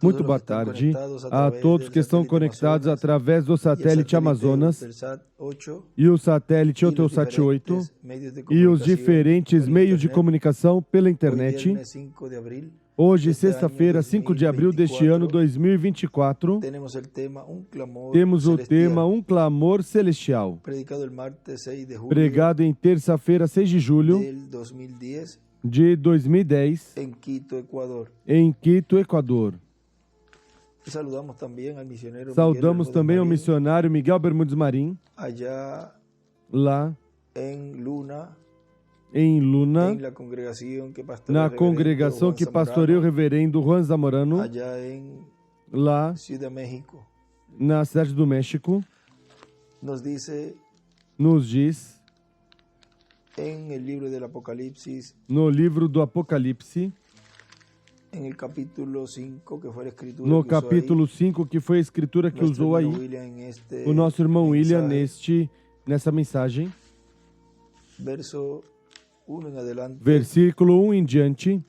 Muito boa tarde a todos que estão conectados através do satélite Amazonas e o satélite Eutelsat 8 e os diferentes meios de comunicação pela internet. Hoje, sexta-feira, 5 de abril deste ano 2024, temos o tema Um Clamor Celestial, pregado em terça-feira, 6 de julho de 2010, em Quito, Equador. Saudamos também ao missionário Miguel Bermúdez Marim, lá em Luna, na congregação que pastoreia o reverendo Juan Zamorano, lá na cidade do México, nos diz no livro do Apocalipse, no capítulo 5, que foi a escritura que usou aí o nosso irmão William nessa mensagem, versículo 1 em diante.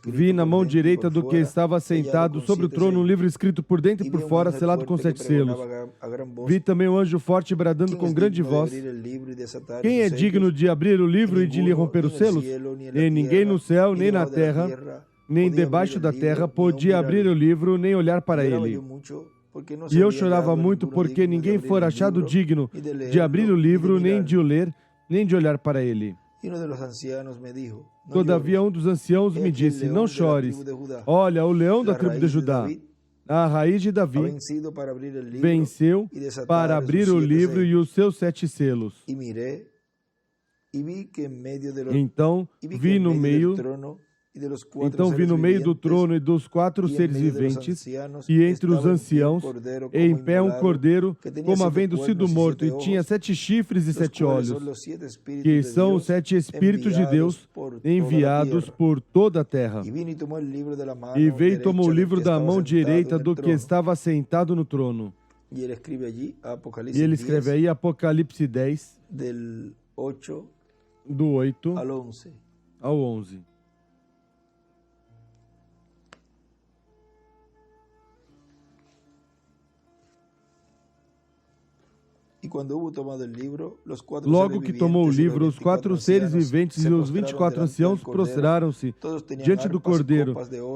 Vi na mão direita do que estava sentado sobre o trono um livro escrito por dentro e por fora, selado com 7 selos. Vi também um anjo forte bradando com grande voz: quem é digno de abrir o livro e de lhe romper os selos? E ninguém no céu, nem na terra, nem debaixo da terra podia abrir o livro, nem olhar para ele. E eu chorava muito porque ninguém fora achado digno de abrir o livro, nem de o ler, nem de olhar para ele. Todavia um dos anciãos me disse: não chores, olha, o leão da tribo de Judá, a raiz de Davi, venceu para abrir o livro e os seus 7 selos. Então vi no meio do trono e dos 4 seres viventes, e entre os anciãos, em pé um cordeiro, como havendo sido morto, e tinha 7 chifres e 7 olhos, que são os 7 Espíritos de Deus enviados por toda a terra. E veio e tomou o livro da mão direita do que estava sentado no trono. E ele escreve aí Apocalipse 10, do 8 ao 11. Logo que tomou o livro, os 4 seres viventes e os 24 anciãos prostraram-se diante do Cordeiro,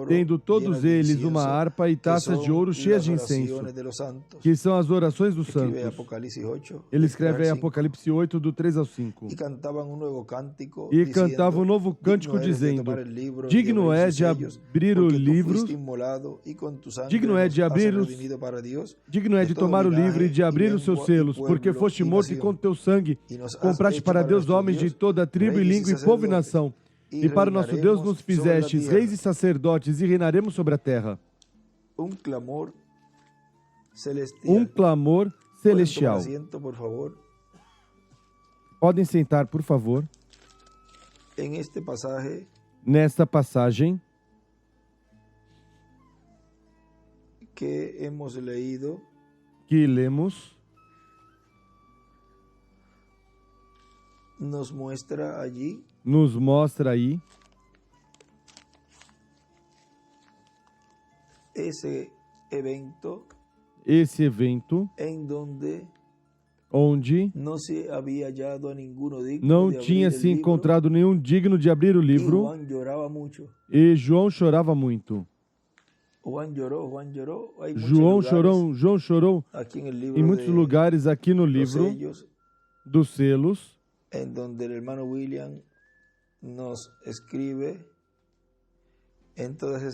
tendo todos eles uma harpa e taças de ouro cheias de incenso, que são as orações dos santos. Ele escreve aí Apocalipse 8, do 3 ao 5. E cantava um novo cântico dizendo: digno é de abrir o livro, digno é de tomar o livro e de abrir os seus selos, porque foste morto e com teu sangue compraste para Deus homens de toda tribo e língua e povo e nação. E para o nosso Deus nos fizestes reis e sacerdotes, e reinaremos sobre a terra. Um clamor celestial. Podem sentar, por favor. Nesta passagem que lemos, nos mostra aí esse evento onde não tinha se encontrado nenhum digno de abrir o livro, e João chorava muito. João chorou em muitos lugares aqui no livro dos selos,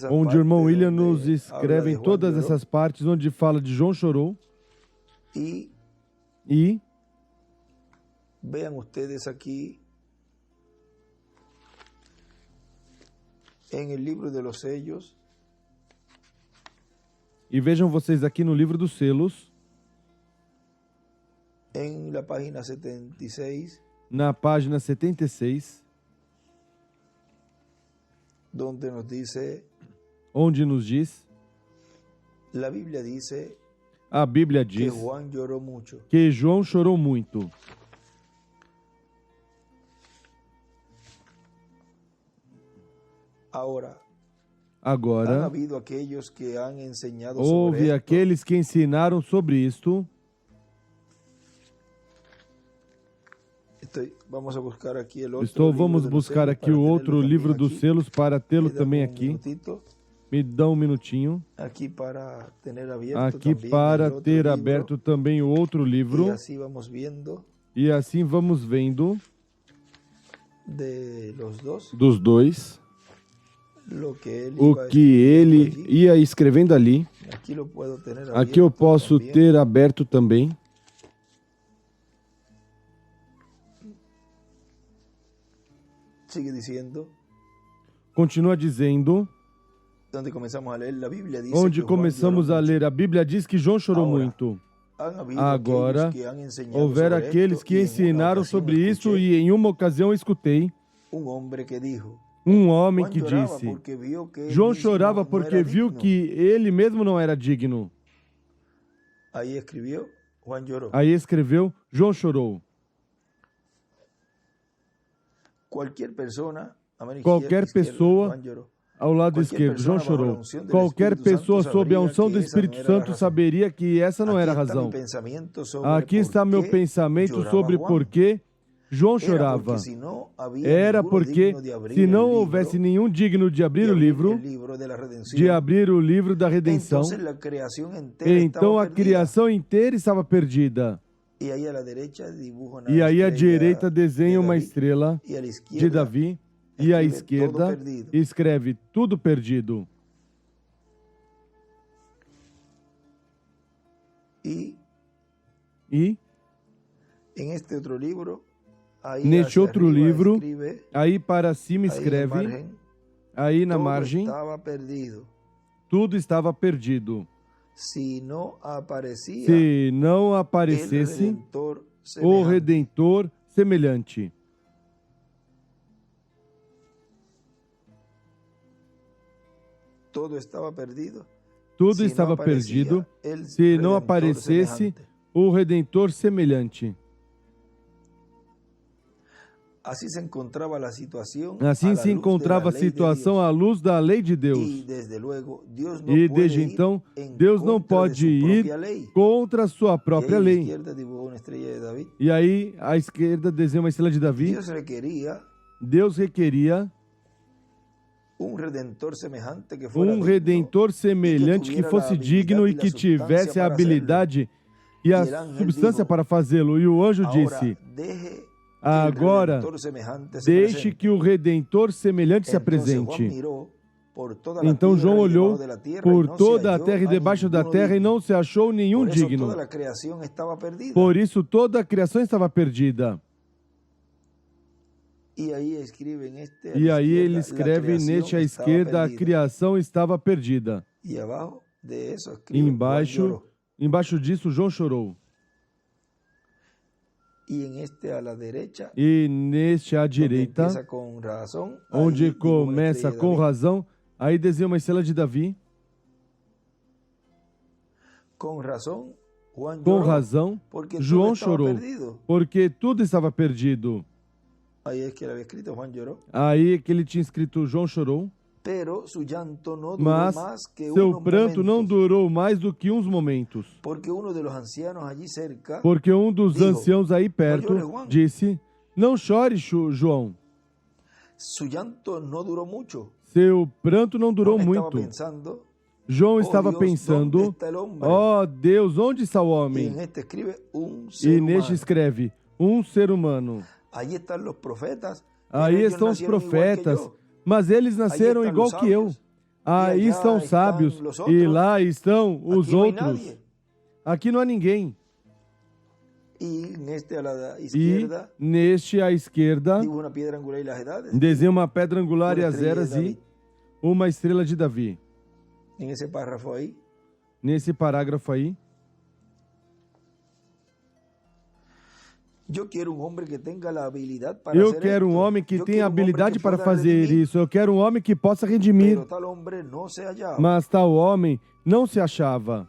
onde o irmão William nos escreve em todas essas partes onde fala de João chorou. E vejam vocês aqui em el libro de los sellos. E vejam vocês aqui no livro dos selos, na página 76, onde nos diz, A Bíblia diz que João chorou muito. Agora, houve aqueles que ensinaram sobre isto. Vamos buscar aqui o outro livro dos selos para tê-lo também aqui. Me dá um minutinho. Aqui para ter aberto também o outro livro. E assim vamos vendo dos dois o que ele ia escrevendo ali. Aqui eu posso ter aberto também. Continua dizendo. Onde começamos a ler, a Bíblia diz que João chorou muito. Agora, houveram aqueles que ensinaram sobre isso e em uma ocasião eu escutei um homem que disse: João chorava porque viu que ele mesmo não era digno. Aí escreveu, João chorou. Qualquer pessoa ao lado esquerdo, João chorou. Qualquer pessoa sob a unção do Espírito Santo saberia que essa não era a razão. Aqui está meu pensamento sobre por que João chorava. Era porque, se não houvesse nenhum digno de abrir o livro da redenção, então a criação inteira estava perdida. E aí à direita desenha uma estrela de Davi. E à esquerda escreve tudo perdido. E neste outro livro, aí para cima escreve, aí na margem, tudo estava perdido. Se não aparecesse o Redentor semelhante. Tudo estava perdido se não aparecesse o Redentor semelhante. Assim se encontrava a situação à luz da lei de Deus. E desde então, Deus não pode ir contra a sua própria lei. E aí, à esquerda desenha uma estrela de Davi. Deus requeria um redentor semelhante que fosse digno e que tivesse a habilidade e a substância para fazê-lo. E o anjo disse: agora, deixe que o redentor semelhante se apresente. Então João olhou por toda a terra e debaixo da terra e não se achou nenhum digno. Por isso toda a criação estava perdida. E aí ele escreve neste à esquerda, a criação estava perdida. E embaixo disso, João chorou. E neste à direita, onde começa com razão, aí desenha uma estrela de Davi. Com razão, João chorou, porque tudo estava perdido. Aí que ele tinha escrito, João chorou. Mas seu pranto não durou mais do que uns momentos. Porque um dos anciãos aí perto disse: não chore, João. Seu pranto não durou muito. João estava pensando: ó Deus, onde está o homem? E neste escreve, um ser humano. Aí estão os profetas, mas eles nasceram igual que eu. Aí estão os sábios, e lá estão os outros. Aqui não há ninguém. E neste à esquerda, desenha uma pedra angular e as eras e uma estrela de Davi. Nesse parágrafo aí. Eu quero um homem que tenha habilidade para fazer isso. Eu quero um homem que possa redimir. Mas tal homem não se achava.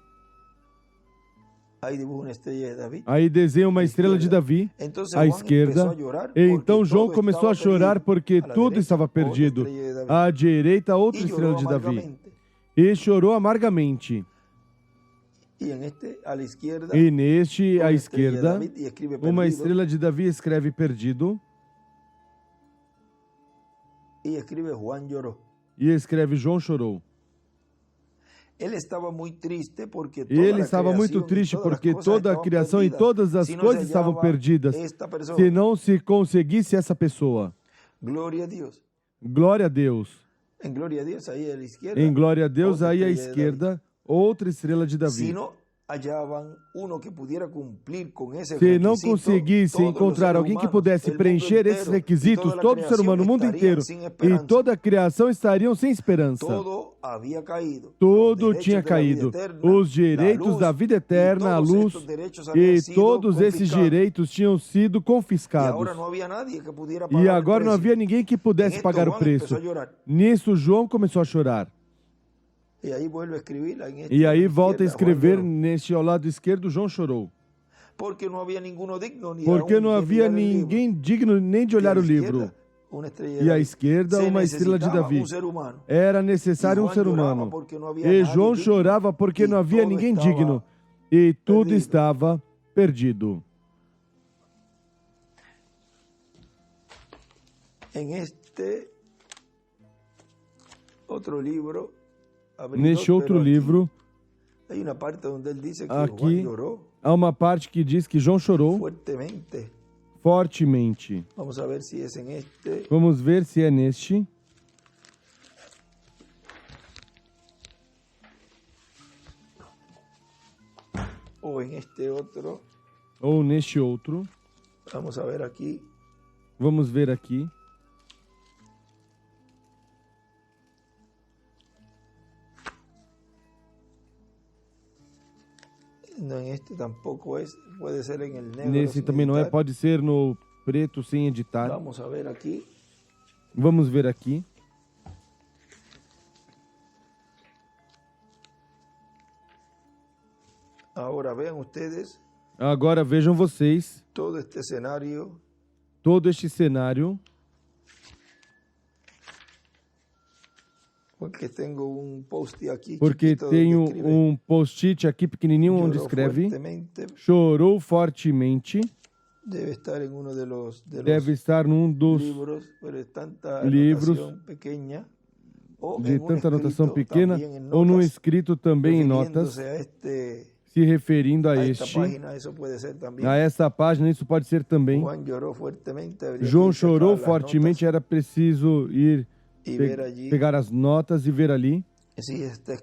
Aí desenha uma estrela de Davi à esquerda. Então João começou a chorar porque tudo estava perdido. À direita, outra estrela de Davi. E chorou amargamente. E neste, à esquerda, uma estrela de Davi escreve perdido. E escreve João chorou. Ele estava muito triste porque toda a criação e todas as coisas estavam perdidas. Se não se conseguisse essa pessoa. Glória a Deus. Glória a Deus. Em glória a Deus, aí à esquerda, outra estrela de Davi. Se não conseguisse encontrar alguém que pudesse preencher esses requisitos, todo ser humano, o mundo inteiro e toda a criação estariam sem esperança. Tudo tinha caído. Os direitos da vida eterna, a luz, e todos esses direitos tinham sido confiscados. E agora não havia ninguém que pudesse pagar o preço. Nisso, João começou a chorar. E aí volta a escrever, neste ao lado esquerdo, João chorou. Porque não havia ninguém digno nem de olhar o livro. E à esquerda, uma estrela de Davi. Era necessário um ser humano. E João chorava porque não havia ninguém digno. E tudo estava perdido. Neste outro livro, aqui há uma parte que diz que João chorou fortemente. Vamos ver se é neste. Ou neste outro. Vamos ver aqui. Nesse também não é, pode ser no preto sem editar. Vamos ver aqui. Agora vejam vocês todo este cenário. Porque tenho um post-it aqui pequenininho onde escreve chorou fortemente. Deve estar num dos livros de tanta anotação pequena ou num escrito também em notas se referindo a este, a essa página. Isso pode ser também. João chorou fortemente, era preciso ir pegar as notas e ver ali se está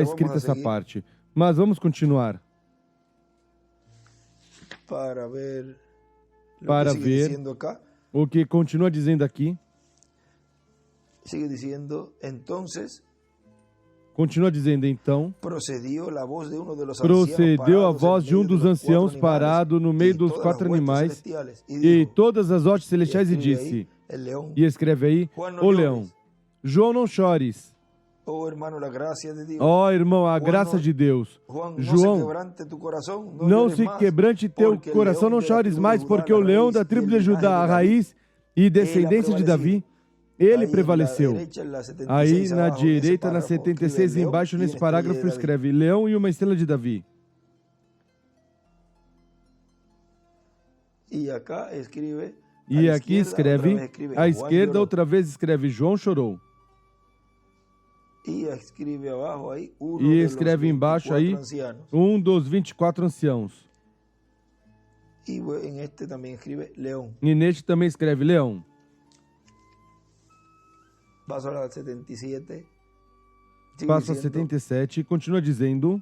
escrita essa parte. Mas vamos continuar. Para ver o que continua dizendo aqui. Continua dizendo, então, procedeu a voz de um dos anciãos parado no meio dos 4 animais e todas as hostes celestiais e disse, e escreve aí, o leão, João, não chores. Ó irmão, a graça de Deus. João, não se quebrante teu coração, não chores mais, porque o leão da tribo de Judá, a raiz e descendência de Davi, ele prevaleceu. Aí na direita, na 76, embaixo, nesse parágrafo, escreve leão e uma estrela de Davi. E aqui escreve, à esquerda, outra vez escreve João chorou. E escreve embaixo aí, um dos 24 anciãos. E neste também escreve leão. Passa a 77 e continua dizendo...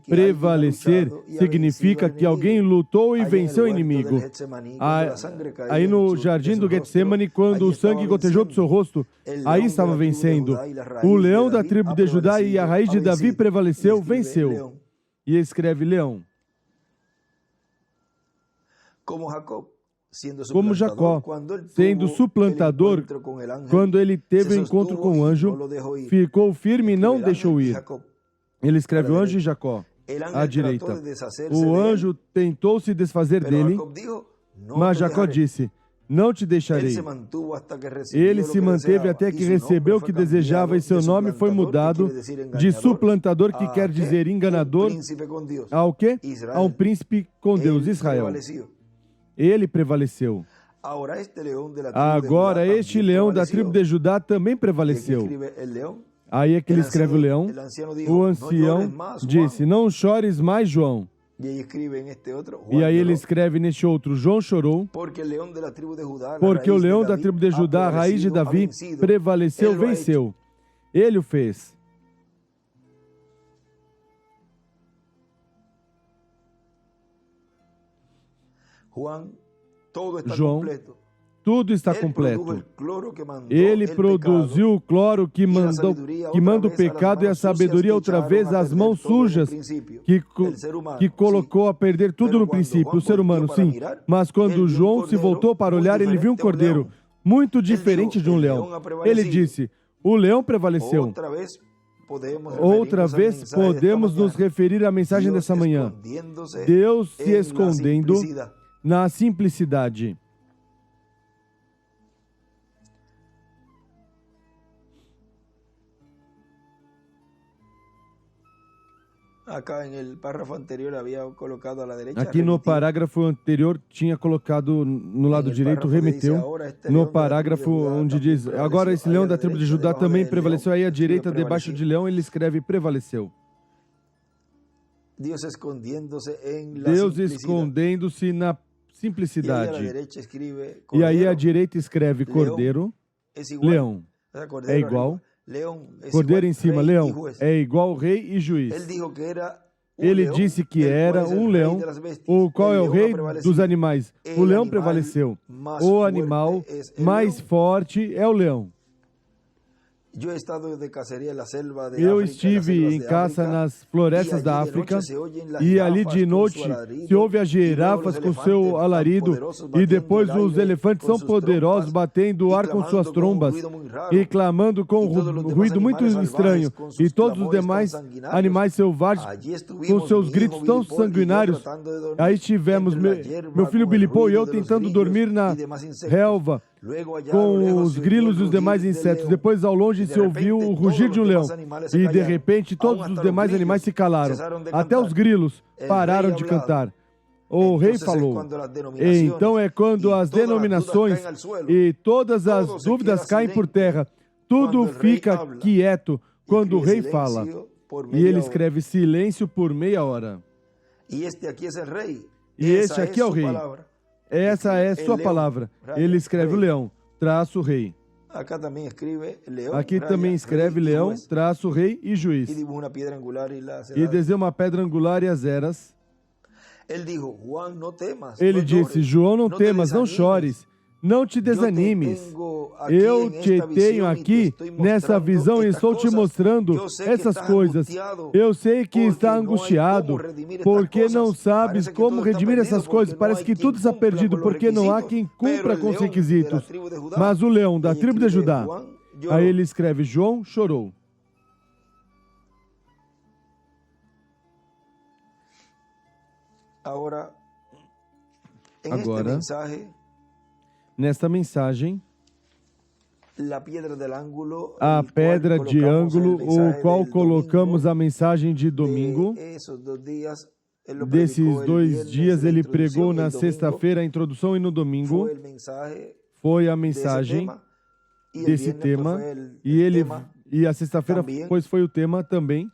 Prevalecer significa que alguém lutou e venceu o inimigo. Aí no jardim do Getsemane, quando o sangue gotejou do seu rosto, aí estava vencendo. O leão da tribo de Judá e a raiz de Davi prevaleceu, venceu. E escreve leão. como Jacó, sendo suplantador, quando ele teve o encontro com o anjo, ficou firme e não deixou ir. Ele escreve o anjo e Jacó, à direita. O anjo tentou se desfazer dele, mas Jacó disse, não te deixarei. Ele se manteve até que recebeu o que desejava e seu nome foi mudado de suplantador, que quer dizer enganador, ao quê? A um príncipe com Deus, Israel. Ele prevaleceu. Agora este leão da tribo de Judá também prevaleceu. Aí é que ele escreve o leão. O ancião disse, não chores mais, João. E aí ele escreve neste outro, João chorou, porque o leão da tribo de Judá, a raiz de Davi, prevaleceu, venceu. Ele o fez. João, tudo está completo. Ele produziu o cloro que manda o pecado e a sabedoria outra vez, as mãos sujas que colocou a perder tudo no princípio, o ser humano, sim. Mas quando João se voltou para olhar, ele viu um cordeiro muito diferente de um leão. Ele disse, o leão prevaleceu. Outra vez podemos nos referir à mensagem dessa manhã. Deus se escondendo na simplicidade. Aqui no parágrafo anterior tinha colocado no lado direito, remeteu. No parágrafo onde diz, agora esse leão da tribo de Judá também prevaleceu. Aí à direita, debaixo de leão, ele escreve prevaleceu. Deus escondendo-se na simplicidade. E aí à direita escreve cordeiro, leão. É igual. Cordeiro em cima, leão, é igual rei e juiz. Ele disse que era um leão, o qual é o rei dos animais. O leão prevaleceu. O animal mais forte é o leão. Eu estive em caça nas florestas da África e ali de noite se ouve as girafas com seu alarido e depois os elefantes são poderosos batendo o ar com suas trombas e clamando com um ruído muito estranho e todos os demais animais selvagens com seus gritos tão sanguinários. Aí estivemos, meu filho Billy Paul e eu tentando dormir na relva com os grilos e os demais insetos. Depois, ao longe, se ouviu o rugir de um leão. E, de repente, todos os demais animais se calaram. Até os grilos pararam de cantar. O rei falou. Então é quando as denominações e todas as dúvidas caem por terra. Tudo fica quieto quando o rei fala. E ele escreve silêncio por meia hora. E este aqui é o rei. Essa é sua palavra. Ele escreve o leão, traço rei. Aqui também escreve leão, traço rei e juiz. E desenha uma pedra angular e as eras. Ele disse, João, não temas, não chores. Não te desanimes. Eu te tenho aqui nessa visão e estou te mostrando essas coisas. Eu sei que está angustiado porque não sabes como redimir essas coisas. Parece que tudo está perdido porque não há quem cumpra com os requisitos. Mas o leão da tribo de Judá, aí ele escreve, João chorou. Agora, nesta mensagem, a pedra de ângulo, o qual colocamos a mensagem de domingo, desses 2 dias ele pregou na sexta-feira a introdução e no domingo foi a mensagem desse tema e a sexta-feira pois foi o tema também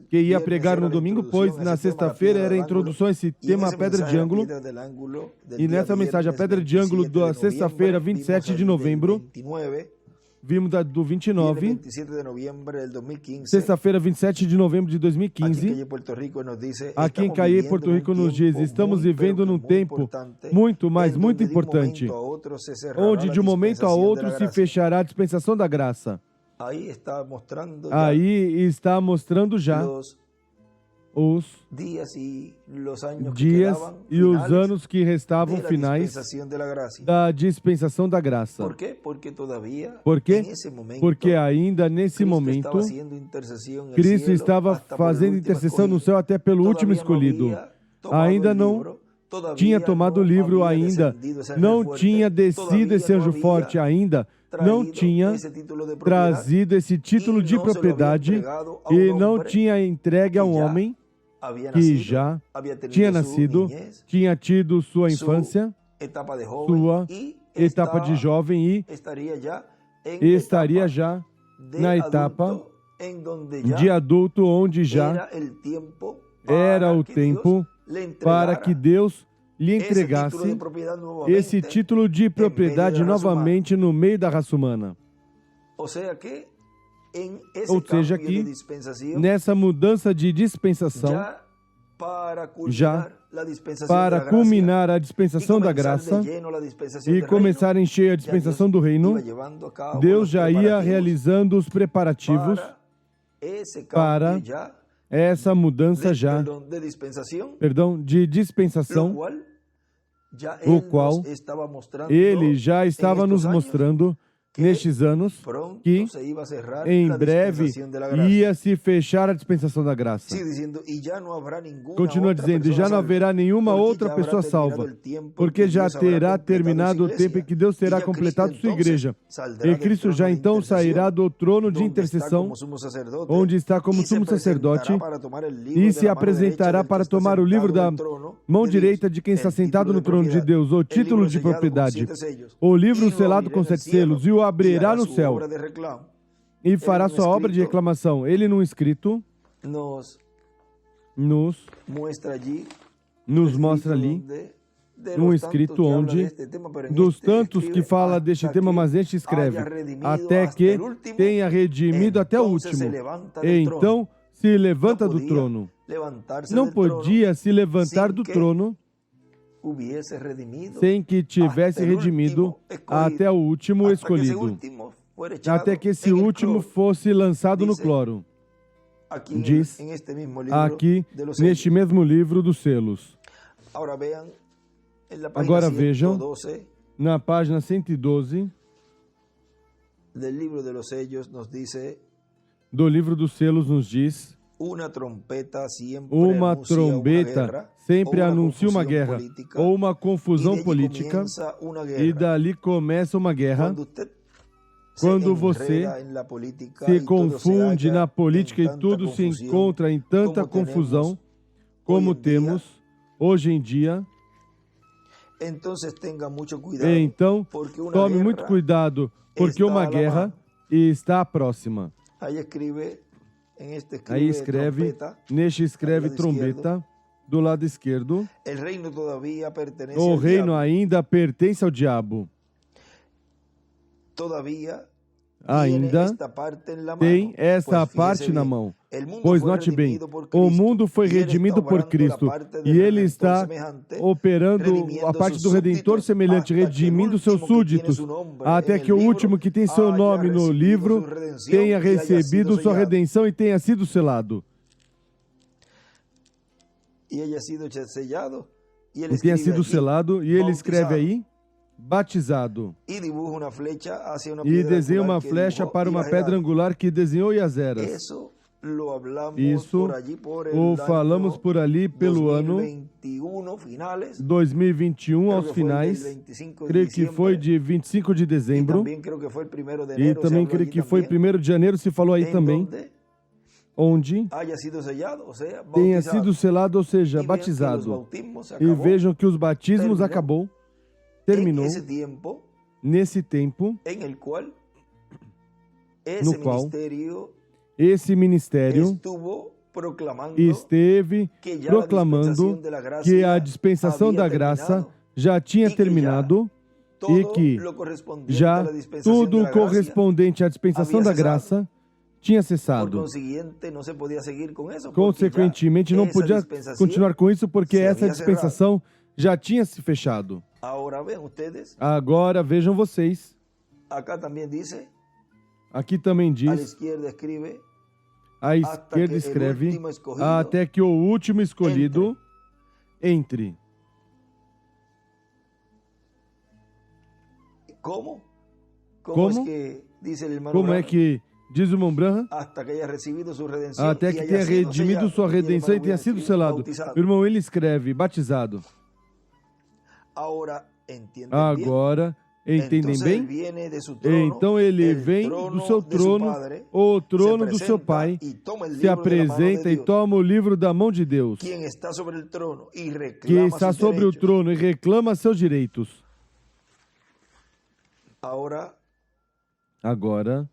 que ia pregar no domingo, pois na sexta-feira era a introdução a esse tema, a pedra de ângulo. E nessa mensagem, a pedra de ângulo da sexta-feira, 27 de novembro, vimos do 29, sexta-feira, 27 de novembro de 2015. Aqui em Caí, Porto Rico, nos diz, estamos vivendo num tempo muito, mas muito importante, onde de um momento a outro se fechará a dispensação da graça. Aí está mostrando já os dias e os anos que restavam finais da dispensação da graça. Por quê? Porque ainda nesse momento Cristo estava fazendo intercessão no céu até pelo último escolhido. Ainda não tinha tomado o livro, ainda não tinha descido esse anjo forte, ainda não tinha trazido esse título de propriedade e não tinha entregue a um homem que já tinha nascido, tinha tido sua infância, sua etapa de jovem e estaria já na etapa de adulto, onde já era o tempo para que Deus lhe entregasse esse título de propriedade novamente no meio da raça humana. Ou seja que, nessa mudança de dispensação, já para culminar a dispensação da graça e começar a encher a dispensação do reino, Deus já ia realizando os preparativos para essa mudança de dispensação, o qual Ele já estava nos mostrando nestes anos que em breve ia se fechar a dispensação da graça. Continua dizendo, e já não haverá nenhuma outra pessoa salva, porque já terá terminado o tempo em que Deus terá completado sua igreja. E Cristo já então sairá do trono de intercessão, onde está como sumo sacerdote, e se apresentará para tomar o livro da mão direita de quem está sentado no trono de Deus, o título de propriedade, o livro selado com 7 selos, e o abrirá no céu e fará sua obra de reclamação. Ele, num escrito, nos mostra ali um escrito onde, dos tantos que fala deste tema, mas este escreve, até que tenha redimido até o último. E então se levanta do trono. Não podia se levantar do trono sem que tivesse redimido até o último escolhido, até que esse último fosse lançado no cloro. Diz aqui neste mesmo livro dos selos. Agora vejam, na página 112 do livro dos selos nos diz: uma trombeta sempre anuncia uma guerra ou uma confusão política, e dali começa uma guerra. Quando você se confunde na política e tudo se encontra em tanta confusão como temos hoje em dia, então tome muito cuidado, porque uma guerra está próxima. Aí escreve trombeta do lado esquerdo. O reino ainda pertence ao diabo. Ainda tem essa parte na mão. Pois note bem, o mundo foi redimido por Cristo e Ele está operando a parte do Redentor semelhante, redimindo seus súditos, até que o último que tem seu nome no livro tenha recebido sua redenção e tenha sido selado. E tenha sido selado, e ele escreve aí, batizado. E desenha uma flecha para uma pedra angular que desenhou Iazeras. Isso o falamos por ali pelo ano 2021 aos finais. Creio que foi de 25 de dezembro. E também creio que foi 1º de janeiro, se falou aí também. Onde tenha sido selado, ou seja, batizado. E vejam que os batismos terminou nesse tempo no qual esse ministério esteve proclamando que a dispensação da graça já tinha terminado e que já tudo correspondente à dispensação da graça tinha cessado. Consequentemente, não podia continuar com isso porque essa dispensação já tinha se fechado. Agora vejam vocês. Aqui também diz, À esquerda escreve, até que o último escolhido entre. Como? Como é que diz o irmão Branham? Até que tenha redimido sua redenção e tenha sido selado. O irmão, ele escreve, batizado. Agora, entendem bem? Então ele vem do seu trono, o trono do seu pai, se apresenta e toma o livro da mão de Deus, que está sobre o trono e reclama seus direitos. Agora,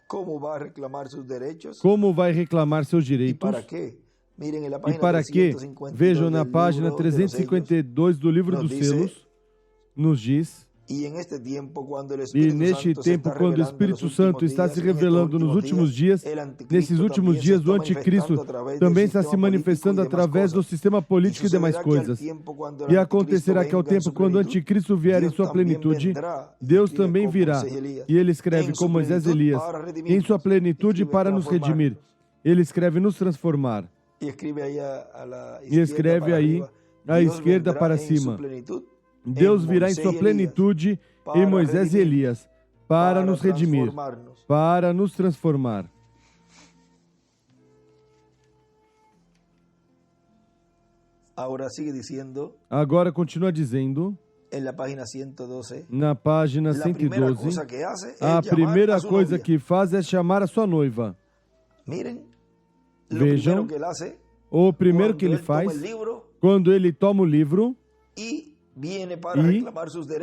como vai reclamar seus direitos? Como vai reclamar seus direitos? E para quê? Vejam na página 352 do livro dos selos, nos diz, e neste tempo, quando o Espírito Santo está se revelando nos últimos dias, nesses últimos dias, o anticristo também está se manifestando através do sistema político e demais coisas. E acontecerá que ao tempo quando o anticristo vier em sua plenitude, Deus também virá. E ele escreve com Moisés e Elias, em sua plenitude para nos redimir. Ele escreve nos transformar. E escreve aí à esquerda para cima. Deus virá em sua plenitude em Moisés e Elias para nos redimir, para nos transformar. Agora continua dizendo, na página 112, a primeira coisa que faz é chamar a sua noiva. Vejam, o primeiro que ele faz, quando ele toma o livro e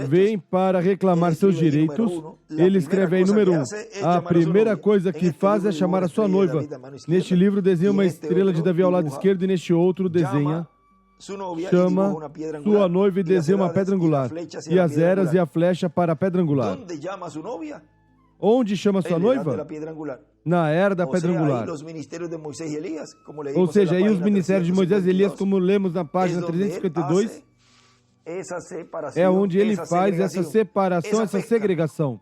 vem para reclamar seus direitos, ele escreve aí número 1. A primeira coisa que faz é chamar a sua noiva. Neste livro desenha uma estrela de Davi ao lado esquerdo e neste outro desenha, chama sua noiva e desenha uma pedra angular, e as eras e a flecha para a pedra angular. Onde chama sua noiva? Na era da pedra angular. Ou seja, aí os ministérios de Moisés e Elias, como lemos na página 352, é onde ele faz essa separação, essa segregação.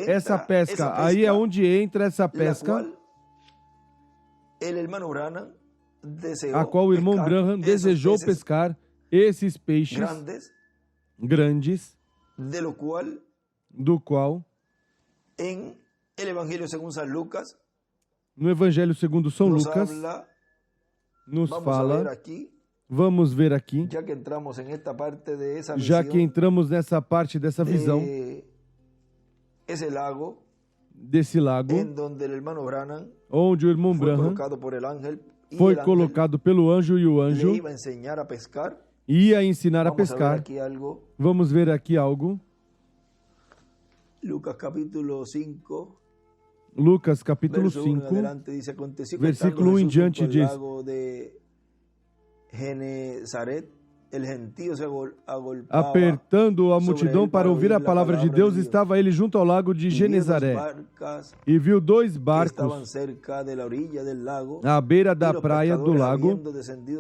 Essa pesca, aí é onde entra essa pesca, a qual o irmão Branham desejou pescar esses peixes grandes, do qual, no Evangelho segundo São Lucas, nos fala. Vamos ver aqui, já que entramos nessa parte dessa visão, desse lago, onde o irmão Branham foi colocado pelo anjo e o anjo ia ensinar a pescar. Vamos ver aqui algo. Lucas capítulo 5, versículo 1 em diante diz: apertando a multidão para ouvir a palavra de Deus, estava ele junto ao lago de Genezaré e viu 2 barcos à beira da praia do lago,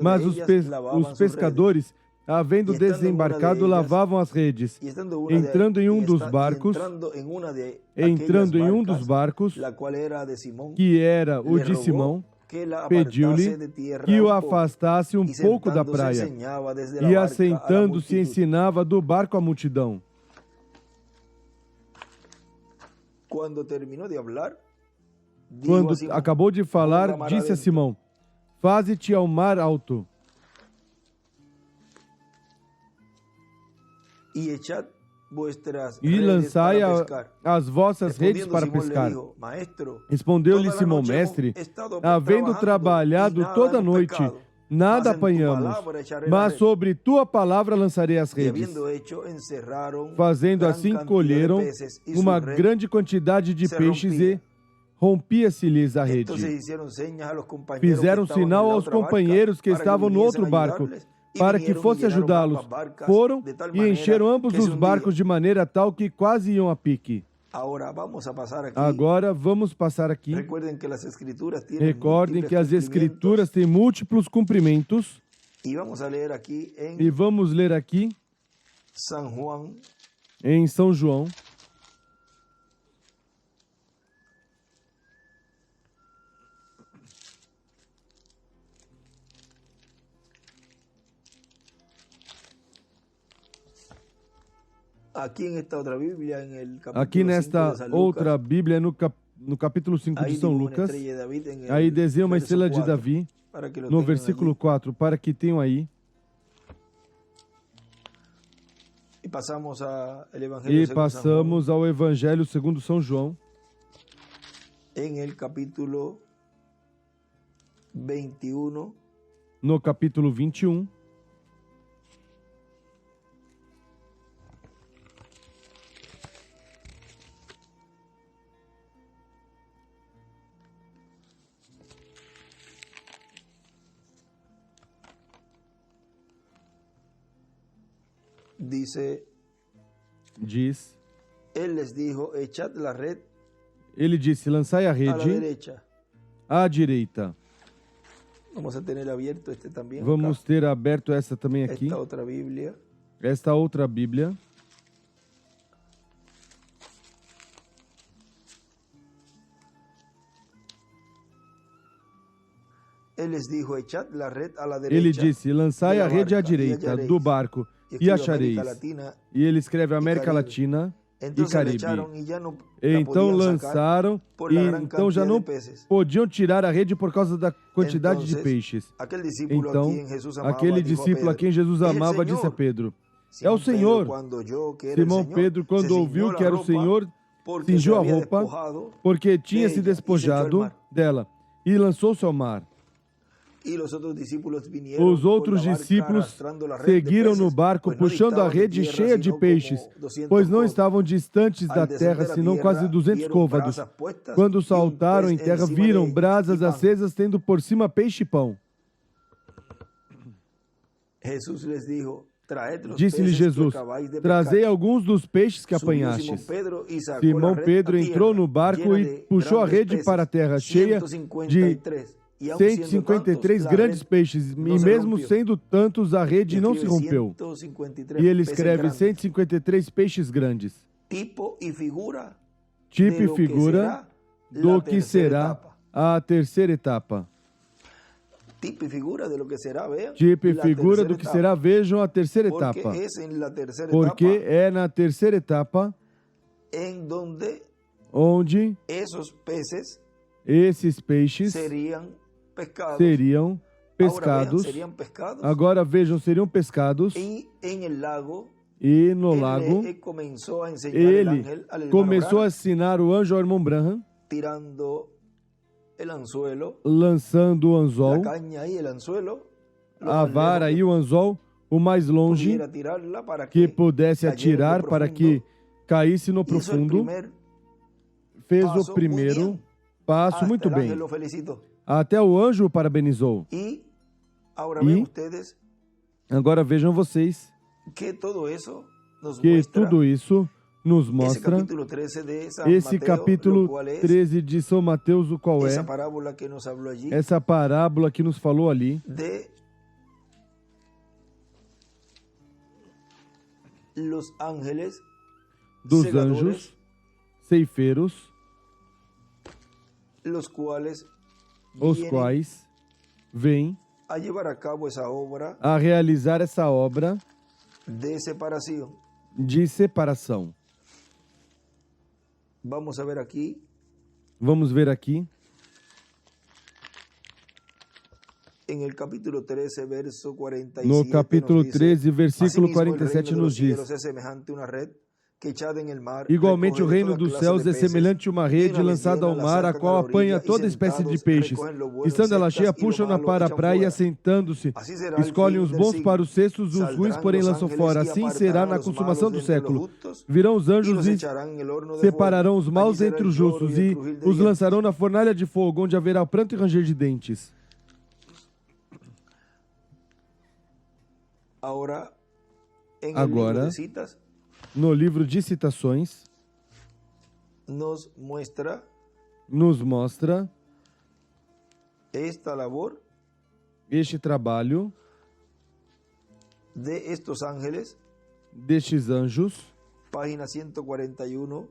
mas os pescadores, havendo desembarcado, lavavam as redes. Entrando em um dos barcos, que era o de Simão, pediu-lhe que o afastasse um pouco da praia, e assentando-se ensinava do barco a multidão. Quando acabou de falar, disse a Simão: faze-te ao mar alto e lançai as vossas redes para pescar. Respondeu-lhe Simão: mestre, havendo trabalhado toda a noite, nada apanhamos, mas sobre tua palavra lançarei as redes. Fazendo assim, colheram uma grande quantidade de peixes e rompia-se-lhes a rede. Fizeram sinal aos companheiros que estavam no outro barco, para que fosse ajudá-los. Foram e encheram ambos os barcos de maneira tal que quase iam a pique. Agora vamos passar aqui. Recordem que as Escrituras têm múltiplos cumprimentos. E vamos ler aqui em São João, aqui nesta outra Bíblia, no capítulo 5 de São Lucas, aí desenha uma estrela de Davi, no versículo 4, para que tenham aí. E passamos ao Evangelho segundo São João, em el capítulo 21, no capítulo 21, diz, ele disse, lançai a rede à direita. Vamos ter aberto essa também aqui, esta outra Bíblia. Ele disse, lançai a rede à direita do barco e achareis. E ele escreve América Latina e Caribe. Então lançaram e então já não podiam tirar a rede por causa da quantidade de peixes. Então, aquele discípulo a quem Jesus amava disse a Pedro, é o Senhor. Simão Pedro, quando ouviu que era o Senhor, cingiu a roupa, porque tinha se despojado dela, e lançou-se ao mar. Os outros discípulos seguiram no barco, puxando a rede cheia de peixes, pois não estavam distantes da terra, senão quase 200 côvados. Quando saltaram em terra, viram brasas acesas, tendo por cima peixe e pão. Disse-lhe Jesus, trazei alguns dos peixes que apanhastes. Simão Pedro entrou no barco e puxou a rede para a terra, cheia de 153 grandes peixes, e mesmo sendo tantos, a rede não se rompeu. E ele escreve 153 peixes grandes. Tipo e figura do que será a terceira etapa. Tipo e figura do que será, vejam a terceira etapa. Porque é na terceira etapa onde esses peixes seriam pescados. Agora vejam, seriam pescados. E no lago, ele começou a ensinar o anjo ao irmão Branham, lançando o anzol, a vara e o anzol, o mais longe que pudesse atirar para que caísse no profundo. Fez o primeiro passo muito bem. Até o anjo o parabenizou. E agora vejam vocês que tudo isso nos mostra esse capítulo 13 de São Mateus, o qual é essa parábola que nos falou ali dos anjos ceifeiros, os quais vêm a realizar essa obra de separação. Vamos ver aqui. No capítulo 13, versículo 47 nos diz: igualmente o reino dos céus é semelhante a uma rede lançada ao mar, a qual apanha toda espécie de peixes. Estando ela cheia, puxam-na para a praia e, assentando-se, escolhem os bons para os cestos, os ruins, porém, lançam fora. Assim será na consumação do século. Virão os anjos e separarão os maus entre os justos e os lançarão na fornalha de fogo, onde haverá pranto e ranger de dentes. Agora, no livro de citações, nos mostra este trabalho destes anjos página 141,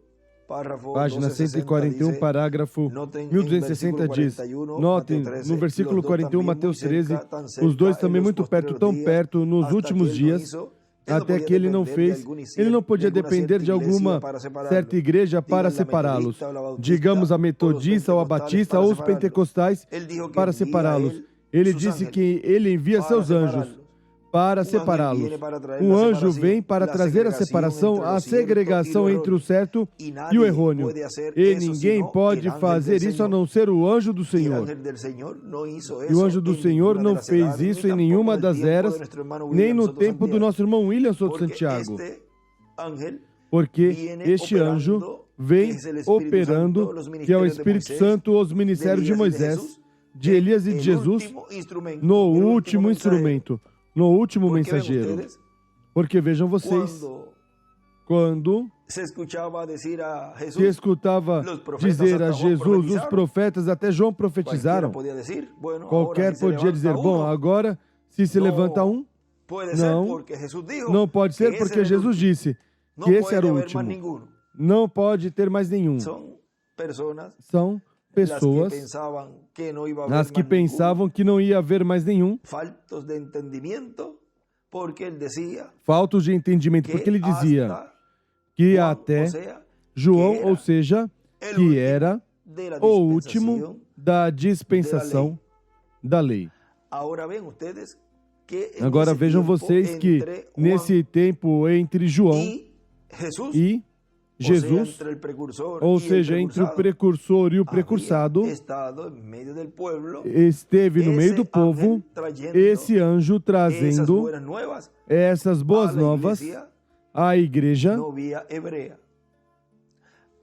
párrafo Página 141, dice, parágrafo notem 1260 en diz, versículo 41, notem, Mateo 13, no versículo los dos 41, también Mateus muy 13, cerca, tan cerca os dois en também los muito perto, postreros tão días, perto nos hasta últimos que él no dias, hizo, él no até podía que ele não depender de fez, alguna ele não podia de alguna depender de cierta iglesia alguma para separarlo. certa igreja para Diga la separá-los, metodista o la bautista digamos a o los metodista ou a pentecostales batista para ou os separarlos. pentecostais Él dijo que para envía separá-los. él Ele sus disse ángeles que ele envia para seus anjos separarlos. para ángel separá-los. viene para traer Um la anjo separación, vem para la trazer a segregación separação, entre a lo cierto y segregação lo entre o erróneo. certo Y e o nadie errôneo. puede hacer E eso ninguém sino pode el ángel fazer del isso a Señor. não ser o anjo do Y el Senhor. ángel del Señor no hizo E o eso anjo do en Senhor ninguna de não las fez edades, isso ni em tampoco nenhuma en el das tiempo de eras, nuestro hermano nem William no Soto tempo do Santiago. nosso irmão William Soto Porque Santiago. este ángel Porque viene este anjo operando, vem que es el Espíritu operando, Santo, los que é o ministerios de Espírito Moisés, Santo, os de ministérios de Elías y de Moisés, Jesús, de Elias e de el Jesus, último instrumento, no el último último mensajero. instrumento, no último Porque ven mensageiro. ustedes, Porque vejam vocês, quando se escuchaba decir a Jesús, se escutava los profetas dizer a hasta Juan Jesus, os profetizaron. profetas até João Cualquiera profetizaram. podía decir, bueno, ahora Qualquer si se podia levanta dizer, bom, uno, agora se se no levanta um, puede não, ser porque Jesús dijo não pode que ser ese porque era el Jesus último. disse No que esse puede era o haber último. más ninguno. Não pode ter mais nenhum. Son personas São las que pessoas pensaban que no iba a haber as que más pensavam que não ia haver mais nenhum, ninguno, faltos de entendimiento, porque él decía faltos de entendimento, porque ele dizia hasta que Juan, até o sea, João, que era ou seja, el que último era de la o último dispensación. da dispensação da lei. Ahora ven ustedes que en Agora ese vejam tiempo, vocês que entre Juan nesse tempo entre João y Jesús, e o sea, Jesus, entre el precursor ou y el seja, entre o precursado, precursor e o había precursado, estado en medio del pueblo, esteve no meio do ese povo ángel trayendo esse anjo esas trazendo buenas nuevas essas boas a la novas iglesia à igreja, novia hebrea.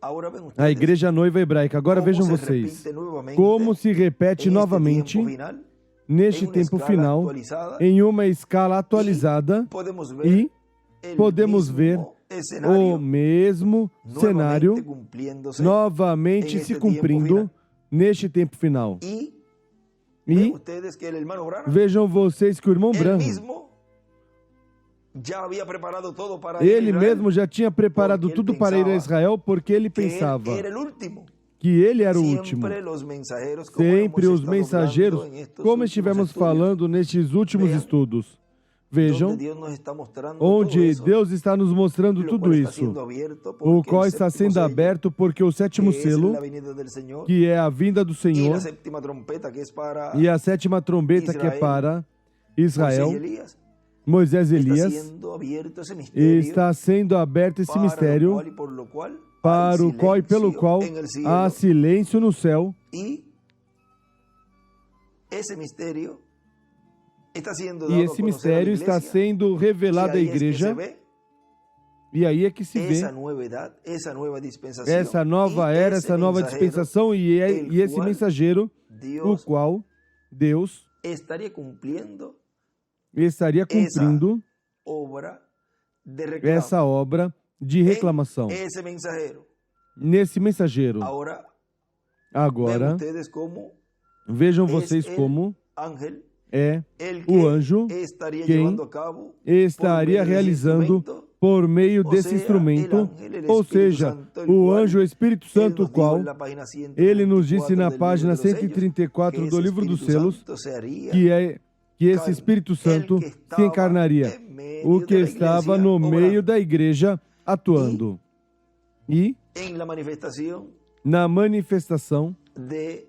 Ahora ven a ustedes igreja noiva hebraica. Agora cómo vejam se vocês repite nuevamente como se repete en este novamente tiempo final, neste em uma tempo escala final, atualizada, em uma escala atualizada, podemos ver e el podemos mismo ver escenario o mesmo nuevamente cenário cumpliéndose novamente em se este cumprindo tempo final. neste tempo final. Y ven E ustedes que el hermano Branham, vejam vocês que o irmão él Branham, mismo ya había preparado todo para ir a ele Israel, mesmo já tinha preparado porque ele tudo para ir a pensava Israel, porque ele que él pensava era el último. que ele era o último. Siempre los mensajeros, como Sempre hemos os estado mensageiros, hablando en estos como últimos estivemos estudios, falando nestes últimos Vean estudos. Vejam donde Dios nos está mostrando todo onde eso, Deus está nos mostrando lo tudo cual está isso, siendo abierto o porque qual el está séptimo sendo sello, aberto porque o sétimo que es selo, la venida del Señor, que é a vinda do y Senhor, la séptima trompeta que es para e a sétima trombeta que é Israel, para Moisés y Israel, Elías. Moisés e Está Elias, siendo abierto ese misterio está sendo aberto esse para mistério, lo cual y por lo cual para hay o qual e pelo silencio qual en el cielo, há silêncio no céu, y ese misterio está siendo e dado a esse conocer a la mistério está iglesia, sendo y revelado à ahí es que se igreja, ve e aí é que se vê esa nueva edad, esa nueva dispensación, essa nova y era, ese essa nova mensajero, dispensação e esse qual mensageiro, o Dios qual Deus estaría cumpliendo estaria cumprindo obra de reclamo. essa obra de reclamação. Ese mensajero. Nesse mensageiro. Ahora, Agora, ven ustedes como vejam es vocês el como ángel é el que o anjo estaría quem llevando a cabo estaria por medio desse realizando instrumento, por meio ou desse seja, instrumento, el ángel, el ou Espírito seja, Santo, el o qual anjo, o Espírito él Santo, o nos dijo qual en la página ele nos disse 134 na del página libro de los sellos, 134 que do esse livro dos Espírito selos, Santo seria que esse carne, Espírito Santo el que se estava encarnaria, en medio o que de la estava iglesia no obrando. meio da igreja atuando. E En la manifestación na manifestação de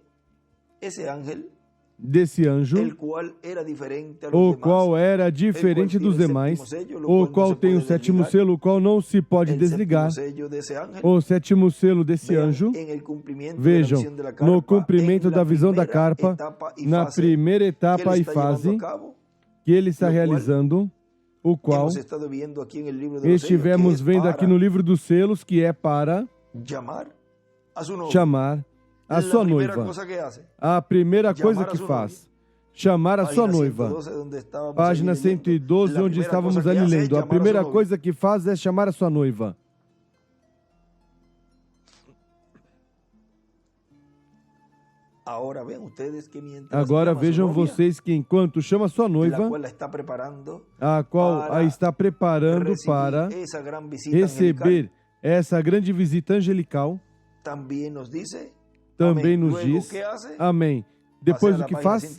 ese ángel, desse anjo, el cual era diferente a los o demás, qual era diferente el cual dos tiene el demais, séptimo sello, lo o cual no qual se tem o puede sétimo desligar. selo, o qual não se pode El desligar. séptimo sello de ese ángel, O sétimo selo desse vean, anjo, en el cumplimiento de la vejam, visión de la carpa, no cumprimento en la da visão da primera carpa, etapa y na fase primeira que etapa ele e está llevando fase a cabo, que ele está lo cual realizando, o qual hemos estado viendo aquí en el libro de los sellos, estivemos que es vendo aqui para no livro dos selos, que é para llamar a su novia. chamar a La sua primera noiva. cosa que hace, A primeira chamar coisa a que sua faz, chamar a sua página noiva. 112, donde estábamos Página allí leyendo, 112, la onde primera estávamos cosa que ali hace es lendo. A llamar a su primeira novia. coisa que faz é chamar a sua noiva. Agora vejam vocês que enquanto chama sua noiva, a qual a está preparando para receber essa grande visita angelical, também nos diz, amém. Depois do que faz,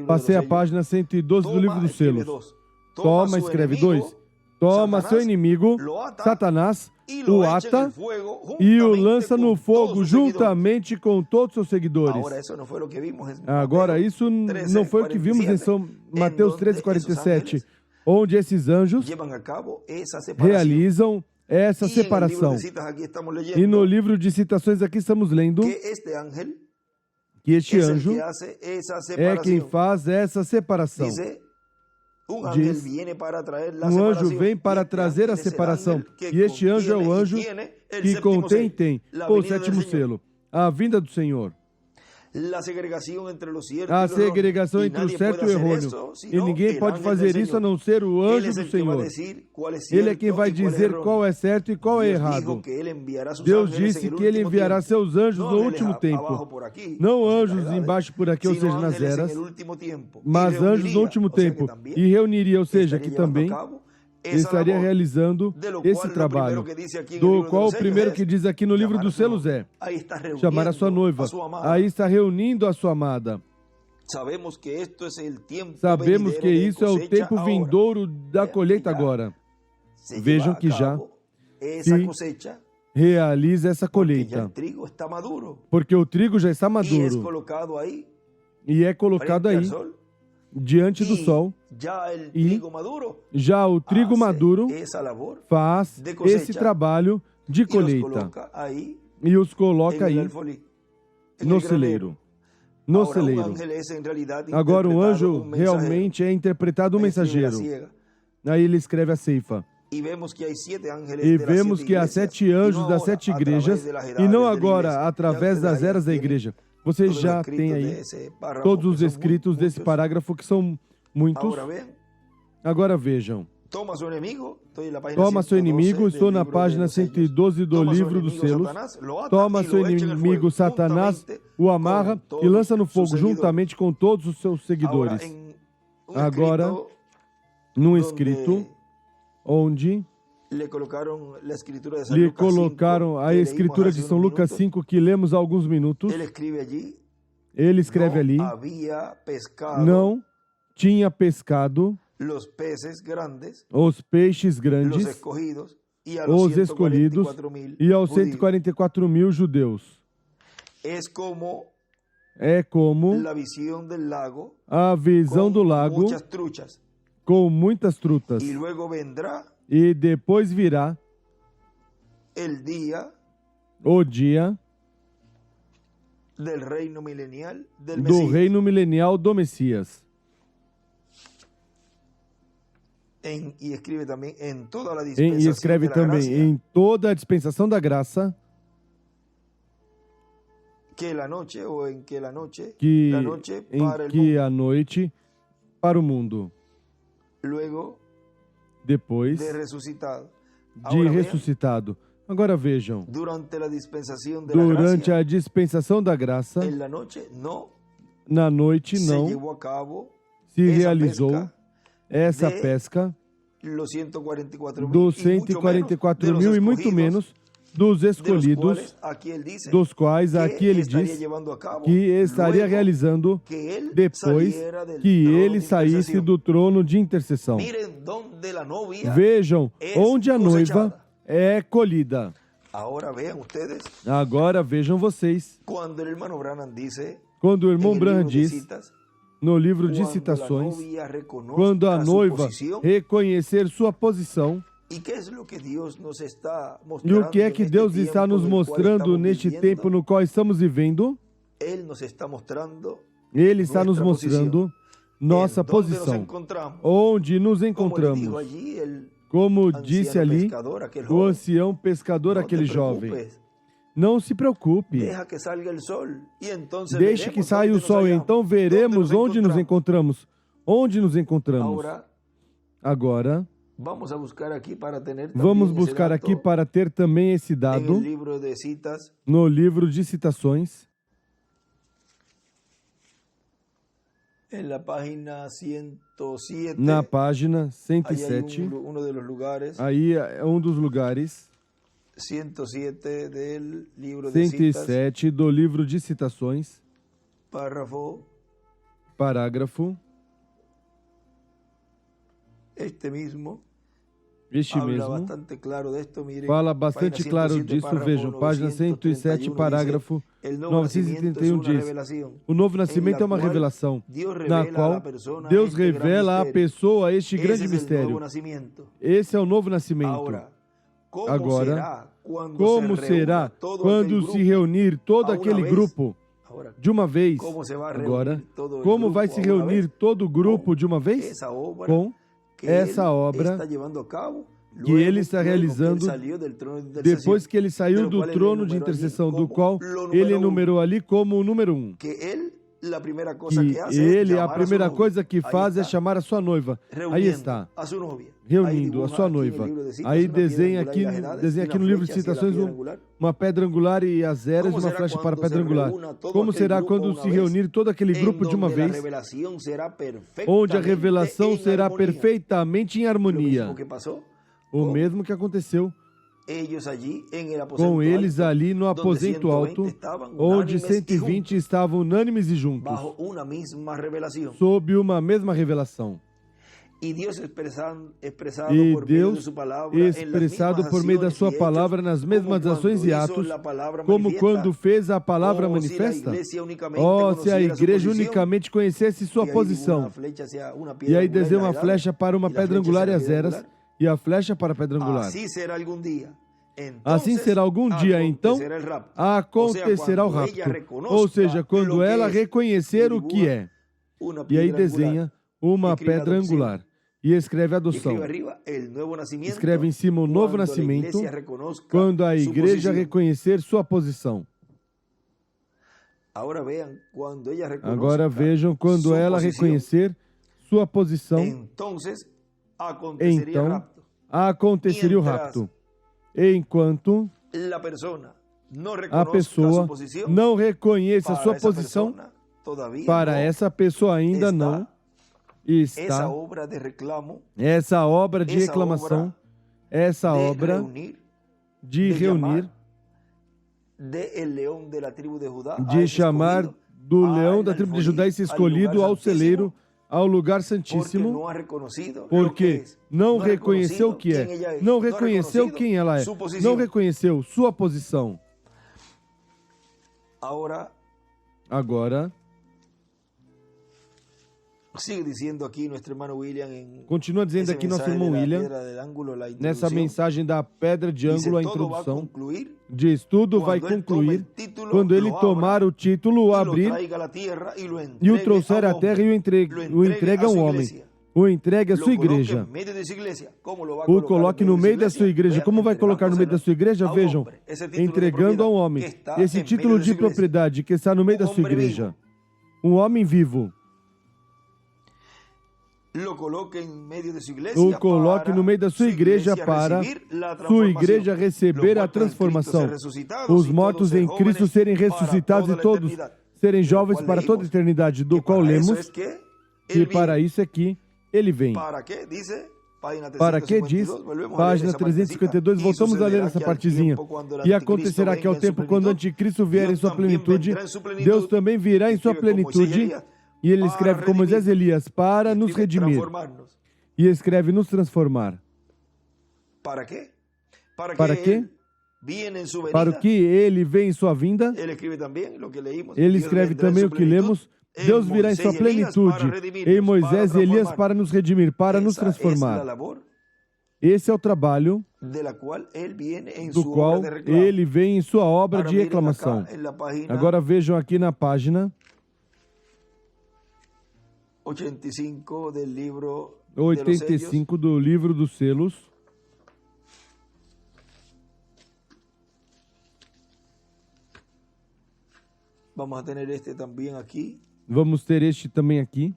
passei a página 112 do livro dos selos. Toma, escreve 2. Toma seu inimigo, Satanás, o ata e o lança no fogo juntamente com todos os seus seguidores. Agora, isso não foi o que vimos em Mateus 13:47, onde esses anjos realizam essa separação. E no livro de citações aqui estamos lendo que este anjo é quem faz essa separação. Diz, um anjo vem para trazer a separação, e este anjo é o anjo que contém o sétimo selo, a vinda do Senhor. A segregação entre o certo e o errôneo. E ninguém pode fazer isso a não ser o anjo do Senhor. Ele é quem vai dizer qual é certo e qual é errado. Deus disse que Ele enviará seus anjos no último tempo. Não anjos embaixo por aqui, ou seja, nas eras, mas anjos no último tempo. E reuniria, ou seja, aqui também, estaria realizando esse trabalho, do qual o primeiro que diz aqui no livro dos selos é chamar a sua noiva. Aí está reunindo a sua amada. Sabemos que isso é o tempo vindouro da colheita agora. Vejam que já se realiza essa colheita, porque o trigo já está maduro e é colocado aí diante do sol, e já o trigo maduro faz esse trabalho de colheita e os coloca aí no celeiro. Agora o anjo realmente é interpretado o mensageiro. Aí ele escreve a ceifa. E vemos que há 7 anjos das 7 igrejas, e não agora através das eras da igreja. Vocês já têm aí todos os escritos desse parágrafo, que são muitos. Agora vejam. Toma seu inimigo, estou na página 112 do livro dos selos. Toma seu inimigo, Satanás, o amarra e lança no fogo juntamente com todos os seus seguidores. Agora, num escrito onde lhe colocaram a escritura de São Lucas 5, que lemos há alguns minutos. Ele escreve ali, não tinha pescado os peixes grandes, os escolhidos, e aos 144.000 judeus. É como a visão do lago com muitas trutas. E depois virá o dia do reino milenial do Messias. E escreve também em toda a dispensação da graça que a noite para o mundo, depois de ressuscitado. Agora vejam, durante a dispensação da graça, na noite não se realizou essa pesca dos 144.000 e muito menos dos escolhidos, dos quais aqui ele diz que estaria realizando depois que ele saísse do trono de intercessão. Vejam onde a noiva é colhida. Agora vejam vocês, quando o irmão Branham diz no livro de citações, quando a noiva reconhecer sua posição. E o que é que Deus está nos mostrando neste tempo no qual estamos vivendo? Ele está nos mostrando nossa posição, onde nos encontramos. Como disse ali o ancião pescador, aquele jovem. Não se preocupe. Deixe que saia o sol, então veremos onde nos encontramos. Onde nos encontramos. Agora, vamos buscar aqui para ter também esse dado no livro de citações. Na página 107, aí é um dos lugares, 107 do livro de citações, parágrafo, este mesmo, fala bastante claro disso. Vejam, página 107, parágrafo 931 diz: o novo nascimento é uma revelação, na qual Deus revela à pessoa este grande mistério. Esse é o novo nascimento. Agora, como será quando se reunir todo aquele grupo de uma vez? Agora, como vai se reunir todo o grupo de uma vez? Com essa obra que ele está realizando depois que ele saiu do trono de intercessão, do qual ele enumerou ali como o número 1. Que ele, a primeira coisa que faz é chamar a sua noiva. Aí está, reunindo a sua noiva. Aí desenha aqui no livro de citações uma pedra angular e as eras de uma flecha para a pedra angular. Como será quando se reunir todo aquele grupo de uma vez, onde a revelação será perfeitamente em harmonia? O mesmo que aconteceu com eles ali no aposento alto, onde 120 estavam unânimes e juntos, sob uma mesma revelação. E Deus, expressado por meio da sua palavra nas mesmas ações e atos, como quando fez a palavra manifesta. Oh, se a igreja unicamente conhecesse sua posição. E aí desenha uma flecha para uma pedra angular e as eras, e a flecha para a pedra angular. Assim será algum dia, então, acontecerá o rapto. Ou seja, quando ela reconhecer o que é. E aí desenha uma pedra angular. E escreve adoção. Escreve em cima o novo nascimento, quando a igreja reconhecer sua posição. Agora vejam, quando ela reconhecer sua posição, então aconteceria o rapto. Enquanto a pessoa não reconheça a sua posição, para essa pessoa ainda não está essa obra de reclamação, essa obra de reunir, de chamar do leão da tribo de Judá esse escolhido ao celeiro, ao lugar santíssimo, porque não reconheceu o que é, não reconheceu quem ela é, não reconheceu sua posição. Agora, continua dizendo aqui nosso irmão William, nessa mensagem da pedra de ângulo, a introdução, diz: tudo vai concluir quando ele tomar o título, o abrir e o trouxer à terra e o entregue a um homem. O entregue à sua igreja. O coloque no meio da sua igreja. Como vai colocar no meio da sua igreja? Vejam, entregando a um homem esse título de propriedade que está no meio da sua igreja. Um homem vivo. O coloque no meio da sua igreja para sua igreja receber a transformação. Os mortos em Cristo serem ressuscitados e todos serem jovens para toda a eternidade, do qual lemos que para isso é que ele vem. Para que diz? Página 352, voltamos a ler essa partezinha. E acontecerá que ao tempo quando o anticristo vier em sua plenitude, Deus também virá em sua plenitude. E ele escreve com Moisés e Elias, para nos redimir. E escreve nos transformar. Para quê? Para o que ele vem em sua vinda. Ele escreve também o que lemos. Deus virá em sua plenitude em Moisés e Elias para nos redimir, para nos transformar. Esse é o trabalho do qual ele vem em sua obra de reclamação. Agora vejam aqui na página 85 do livro dos selos. Vamos ter este também aqui.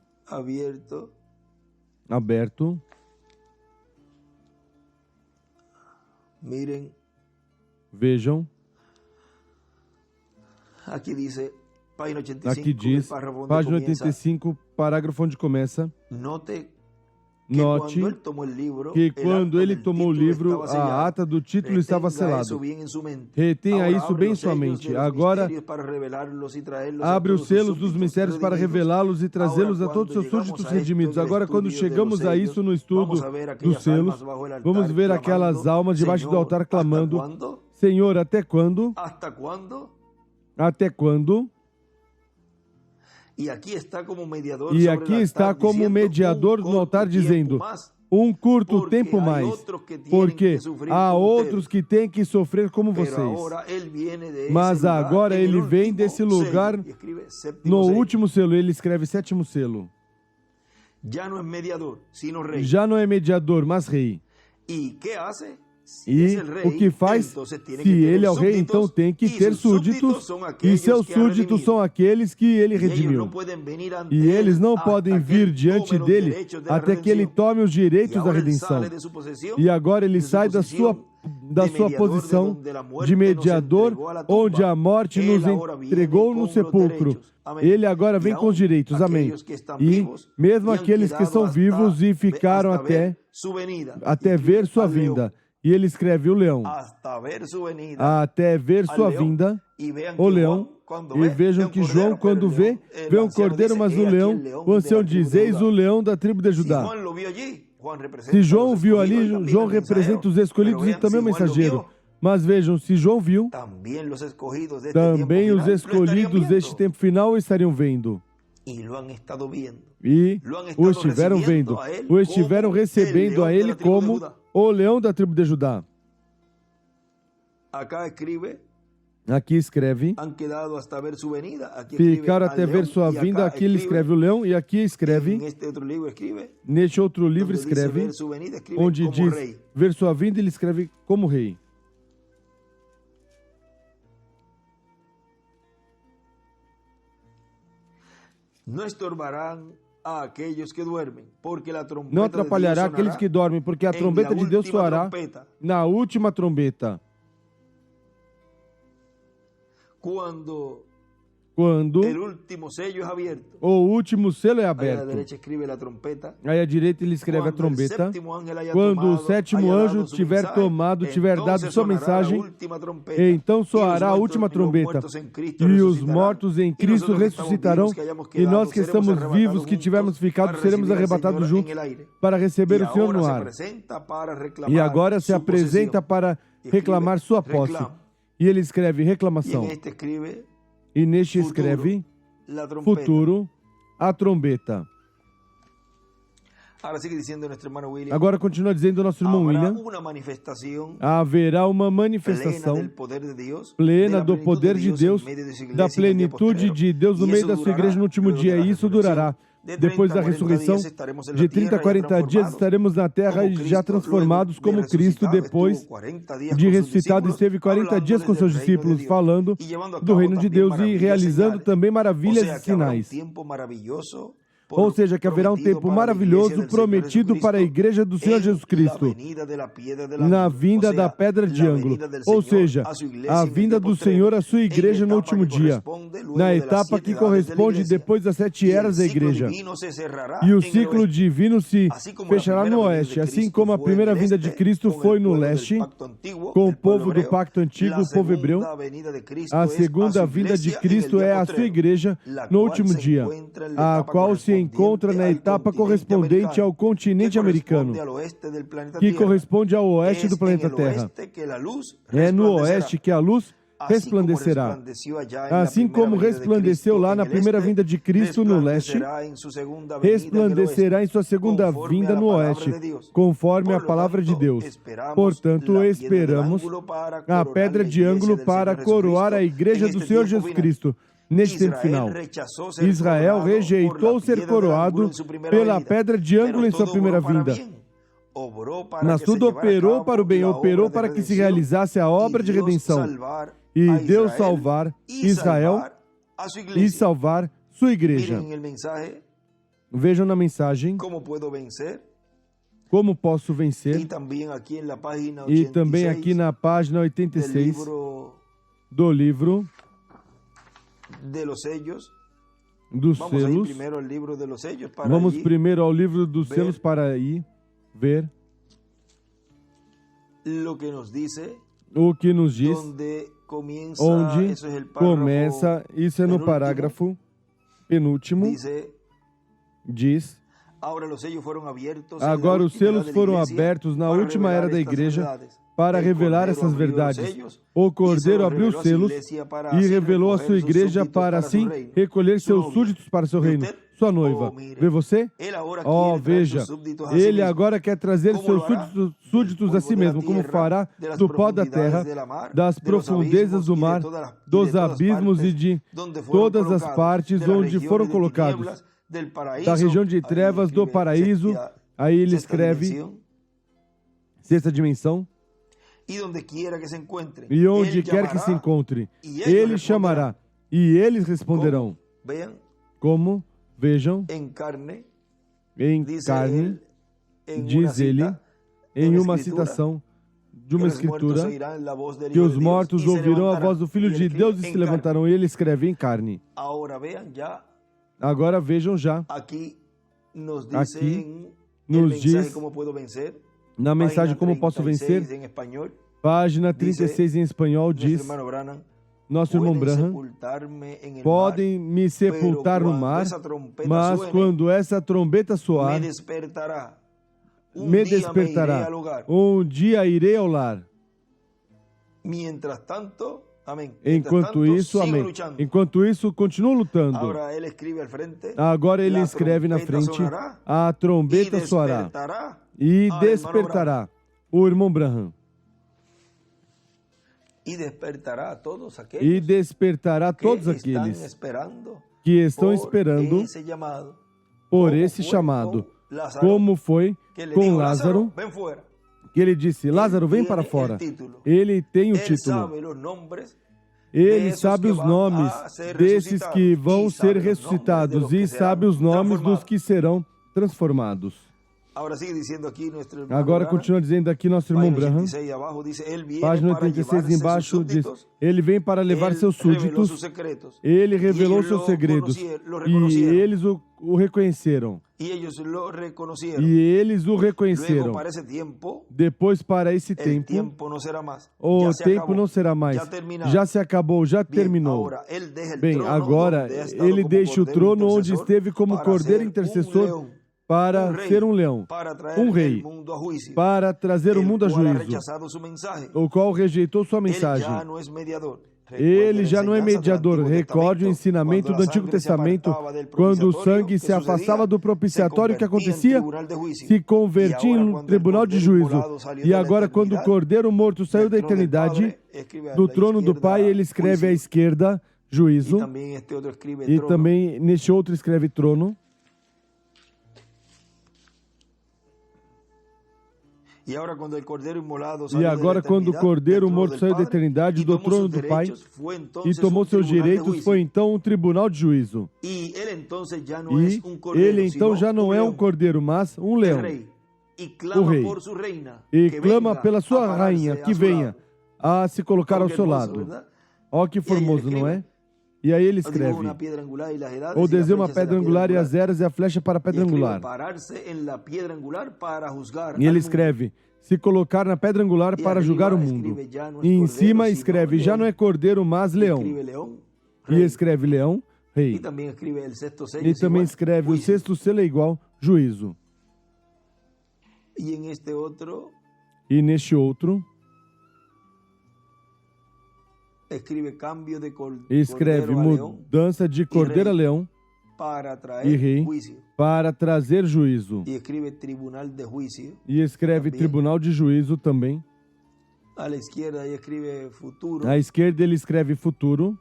Aberto. Miren. Vejam. Aqui diz, página 85, parágrafo onde começa. Note que quando ele tomou o livro, a ata do título estava selada. Retenha isso bem em sua mente. Agora, abre os selos dos mistérios para revelá-los e trazê-los a todos os seus súditos redimidos. Agora, quando chegamos a isso no estudo dos selos, vamos ver aquelas almas debaixo do altar clamando: Senhor, até quando? Até quando? E aqui está como mediador no altar dizendo: um curto tempo mais, porque há outros que têm que sofrer como vocês. Mas agora ele vem desse lugar, no último selo, ele escreve sétimo selo. Já não é mediador, mas rei. E o que faz? Se ele é o rei, então tem que ter súditos, e seus súditos são aqueles que ele redimiu. E eles não podem vir diante dele até que ele tome os direitos da redenção. E agora ele sai da sua posição de mediador, onde a morte nos entregou no sepulcro. Ele agora vem com os direitos, amém. E mesmo aqueles que são vivos e ficaram até ver sua vinda. E ele escreve o leão. Até ver sua vinda, o leão. E vejam que João, quando vê um cordeiro, mas o leão, o ancião diz: eis o leão da tribo de Judá. Se João viu ali, João representa os escolhidos e também o mensageiro. Mas vejam, se João viu, também os escolhidos deste tempo final estariam vendo. E o estiveram vendo, o estiveram recebendo a ele como o leão da tribo de Judá. Aqui escreve: ficaram até ver sua vinda. Aqui ele escreve o leão, e aqui escreve, neste outro livro escreve, onde diz ver sua vinda, ele escreve como rei. Não atrapalhará aqueles que dormem, porque a trombeta de Deus soará na última trombeta. Quando o último selo é aberto. Aí à direita ele escreve a trombeta. Quando o sétimo anjo tiver dado sua mensagem, então soará a última trombeta. E os mortos em Cristo ressuscitarão, e nós que estamos vivos, que tivermos ficado, seremos arrebatados juntos para receber o Senhor no ar. E agora se apresenta para reclamar sua posse. E ele escreve reclamação. E neste escreve futuro, a trombeta. Agora continua dizendo o nosso irmão William: haverá uma manifestação plena do poder de Deus, da plenitude de Deus no meio da sua igreja no último dia, e isso durará. Depois da ressurreição, de 30 a 40 dias estaremos na terra já transformados como Cristo. Depois de ressuscitado, esteve 40 dias com seus discípulos, falando do reino de Deus e realizando também maravilhas e sinais. Ou seja, que haverá um tempo maravilhoso prometido para a igreja do Senhor Jesus Cristo, na vinda da pedra de ângulo. Ou seja, a vinda do Senhor à sua igreja no último dia, na etapa que corresponde depois das 7 eras da igreja. E o ciclo divino se fechará no oeste, assim como a primeira vinda de Cristo foi no leste, com o povo do pacto antigo, o povo hebreu. A segunda vinda de Cristo é a sua igreja no último dia, a qual se encontra na etapa correspondente ao continente americano, que corresponde ao oeste do planeta Terra. É no oeste que a luz resplandecerá. Assim como resplandeceu lá na primeira vinda de Cristo no leste, resplandecerá em sua segunda vinda no oeste, conforme a palavra de Deus. Portanto, esperamos a pedra de ângulo para coroar a igreja do Senhor Jesus Cristo. Neste tempo final, Israel rejeitou ser coroado pela pedra de ângulo em sua primeira vinda. Mas tudo operou para o bem, operou para que se realizasse a obra de redenção. E Deus salvar Israel e salvar sua igreja. Vejam na mensagem como posso vencer. E também aqui na página 86 do livro dos selos. Vamos primeiro ao livro dos selos para aí ver o que nos diz, onde começa, isso é no parágrafo penúltimo, diz: agora os selos foram abertos na última era da igreja para revelar essas verdades. O Cordeiro abriu os selos e revelou a sua igreja para assim recolher seus súditos para seu reino. Sua noiva, vê você? Oh, veja, ele agora quer trazer seus súditos a si mesmo, como fará do pó da terra, das profundezas do mar, dos abismos e de todas as partes onde foram colocados, da região de trevas do paraíso. Aí ele escreve sexta dimensão. E onde quer que se encontre, ele chamará, e eles responderão. Como? Vejam, em carne, diz ele, em uma citação de uma escritura, que os mortos ouvirão a voz do Filho de Deus e se levantarão. Ele escreve em carne. Agora vejam já, aqui nos diz, na mensagem Como Posso Vencer, página 36 em espanhol, diz: nosso irmão Branham, podem me sepultar no mar, mas quando essa trombeta soar, me despertará. Um dia irei ao lar. Enquanto isso, amém. Enquanto isso, continuo lutando. Agora ele escreve na frente: a trombeta soará e despertará o irmão Branham. E despertará todos aqueles que estão esperando por esse chamado. Como foi com Lázaro, que ele disse: Lázaro, vem para fora. Ele tem o título. Ele sabe os nomes desses que vão ser ressuscitados e sabe os nomes dos que serão transformados. Agora continua dizendo aqui nosso irmão Branham, página 86 embaixo, diz: ele vem para levar seus súditos, ele revelou seus segredos, e eles o reconheceram. Depois, para esse tempo, o tempo não será mais. Já se acabou, já terminou. Bem, agora ele deixa o trono onde esteve como cordeiro intercessor para ser um leão, um rei, para trazer o mundo a juízo, o qual rejeitou sua mensagem. Ele já não é mediador. Recorde o ensinamento do Antigo Testamento, quando o sangue se afastava do propiciatório, o que acontecia? Se convertia em um tribunal de juízo. E agora, quando o Cordeiro morto saiu da eternidade, do trono do Pai, ele escreve à esquerda, juízo, e também neste outro escreve trono. E agora, quando o Cordeiro morto saiu da eternidade do trono do Pai e tomou seus direitos, foi então um tribunal de juízo. E ele então já não é um cordeiro, mas um leão, o rei. E clama pela sua rainha que venha a se colocar ao seu lado. Ó, que formoso, não é? E aí ele escreve: ou desenha uma pedra angular e as eras e a flecha para a pedra angular. E ele escreve: se colocar na pedra angular para julgar o mundo. E em cima escreve: já não é cordeiro, mas leão. E escreve leão, rei. E também escreve o sexto selo é igual, juízo. E neste outro escreve mudança de cordeiro a leão e rei para trazer juízo. E escreve tribunal de juízo também. À esquerda ele escreve futuro,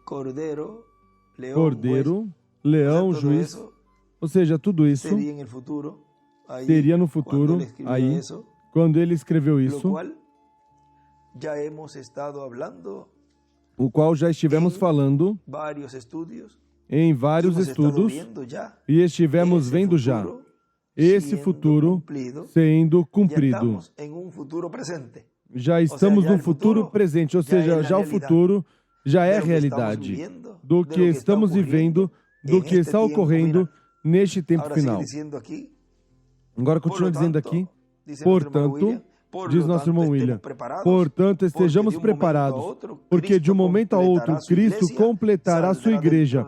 cordeiro, leão, juiz. Ou seja, tudo isso seria no futuro, aí, quando ele escreveu isso, o qual já estivemos falando em vários estudos e estivemos vendo já esse futuro sendo cumprido. Já estamos no futuro presente, ou seja, já o futuro já é realidade. do que estamos vivendo, do que está ocorrendo neste tempo final. Agora continua dizendo aqui, portanto, diz nosso irmão William, portanto, estejamos preparados, porque de um momento a outro, Cristo completará a sua igreja,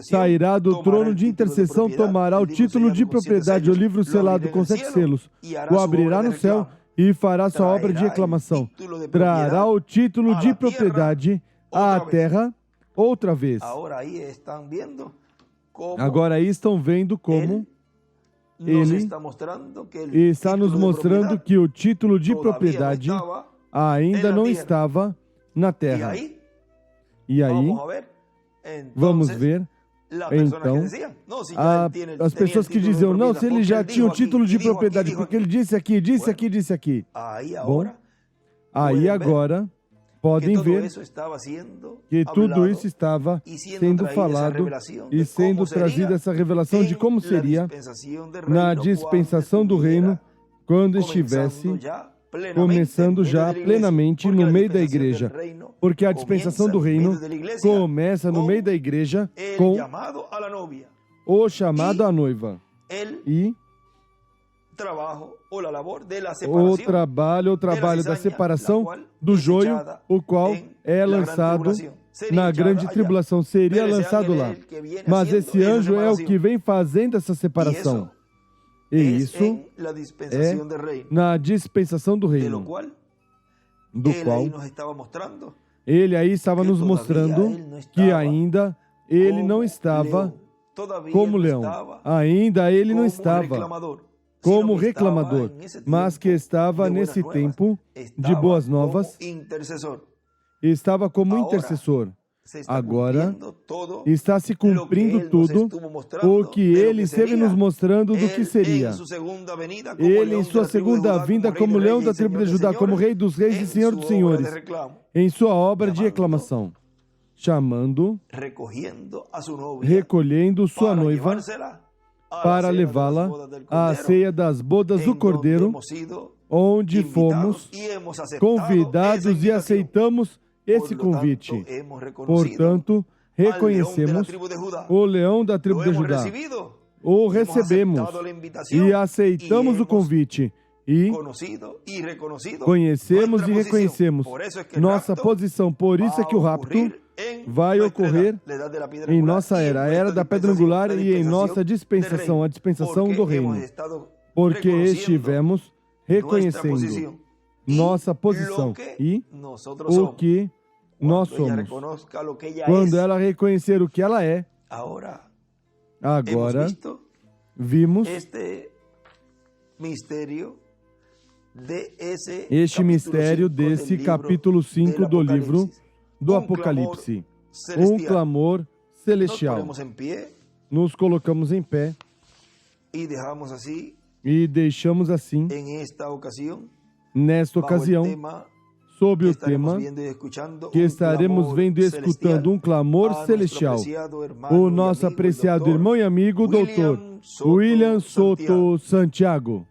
sairá do trono de intercessão, tomará o título de propriedade, o livro selado com 7 selos, o abrirá no céu e fará sua obra de reclamação. Trará o título de propriedade à terra outra vez. Agora aí estão vendo como ele está nos mostrando que o título de propriedade ainda não estava na terra. E aí, vamos ver, então, as pessoas que diziam, não, se ele já tinha o título de propriedade, porque ele disse aqui, disse aqui, disse aqui. Bom, aí agora podem ver que tudo isso estava sendo falado e sendo trazida essa revelação de como seria na dispensação do reino, quando estivesse começando já plenamente no meio da igreja. Porque a dispensação do reino começa no meio da igreja com o chamado à noiva. E o trabalho da separação do joio, o qual é lançado na grande tribulação, seria lançado lá. Mas esse anjo é o que vem fazendo essa separação. E isso é na dispensação do reino, do qual ele aí estava nos mostrando que ainda ele não estava como leão, ainda ele não estava como reclamador, mas que estava nesse tempo de boas novas, estava como intercessor. Agora está se cumprindo tudo o que ele esteve nos mostrando do que seria. Ele, em sua segunda vinda, como leão da tribo de Judá, como rei dos reis e senhor dos senhores, em sua obra de reclamação, chamando, recolhendo sua noiva para levá-la à ceia das bodas do Cordeiro, onde fomos convidados e aceitamos esse convite. Portanto, reconhecemos o leão da tribo de Judá, o recebemos e aceitamos o convite e conhecemos e reconhecemos nossa posição. Por isso é que o rapto vai ocorrer em nossa era, a era da pedra angular, e em nossa dispensação, a dispensação do reino, porque estivemos reconhecendo nossa posição e o que nós somos. Quando ela reconhecer o que ela é, agora vimos este mistério desse capítulo 5 do livro do Apocalipse. Um clamor celestial. Nos colocamos em pé e deixamos assim, nesta ocasião, sob o tema que estaremos vendo e escutando, um clamor celestial. O nosso apreciado irmão e amigo, Dr. William Soto Santiago.